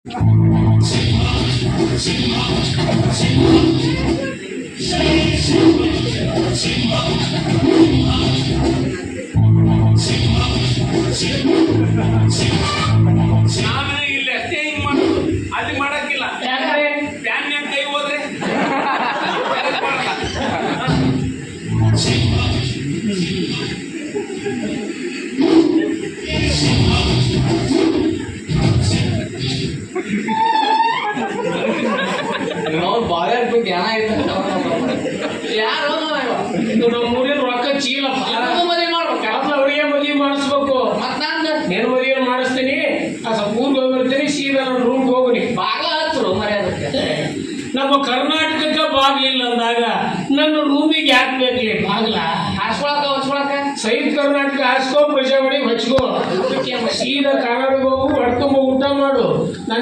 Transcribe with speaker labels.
Speaker 1: ನಾನು ಇಲ್ಲಿ ಅಷ್ಟೇ ಹಿಂಗ್ ಮಾಡೋದು, ಅಲ್ಲಿ ಮಾಡಕ್ಕಿಲ್ಲ.
Speaker 2: ಯಾಕ್ರೆ
Speaker 1: ಫ್ಯಾನ್ಯಾಗ ಕೈ ಹೋದ್ರೆ
Speaker 2: ಅವ್ರು ಬಾಳೆ ಜ್ಞಾನ ಇರ್ತದೆ. ಯಾರು ನಮ್ಮ ಊರಿನ ರೊಕ್ಕ ಚೀಲಪ್ಪ ಮದುವೆ ಮಾಡ್ಬೇಕು, ಕೆಲಸ ಅವ್ರಿಗೆ ಮದುವೆ ಮಾಡಿಸ್ಬೇಕು. ಮತ್ ನಾನು నేను ಮದುವೆ ಮಾಡಿಸ್ತೀನಿ, ಸ್ವಲ್ಪ ಊರಿಗೆ ಹೋಗ್ಬಿಡ್ತೀನಿ, ಸೀದಾ ನನ್ನ ರೂಮ್ಗೆ ಹೋಗ್ರಿ. ಬಾಗ್ಲ ಹಚ್ಚರು ಮರ್ಯಾದಕ್ಕೆ. ನಮ್ಮ ಕರ್ನಾಟಕಕ್ಕೆ ಬಾಗ್ಲಿಲ್ಲ ಅಂದಾಗ ನನ್ನ ರೂಮಿಗೆ ಯಾಕೆ ಬೇಕಲಿ ಬಾಗ್ಲ? ಹಾಸ್ಕೊಳಕ ಹೊಚ್ಕೊಳಕ ಸೈಡ್ ಕರ್ನಾಟಕ ಹಾಸ್ಕೊ, ಪ್ರಜಾವಣಿ ಹಚ್ಕೋ, ಸೀದಾ ಕರ್ನಾಟಕ ಹೋಗು, ಹೊಡ್ಕೊಂಬ ಊಟ ಮಾಡು. ನನ್ನ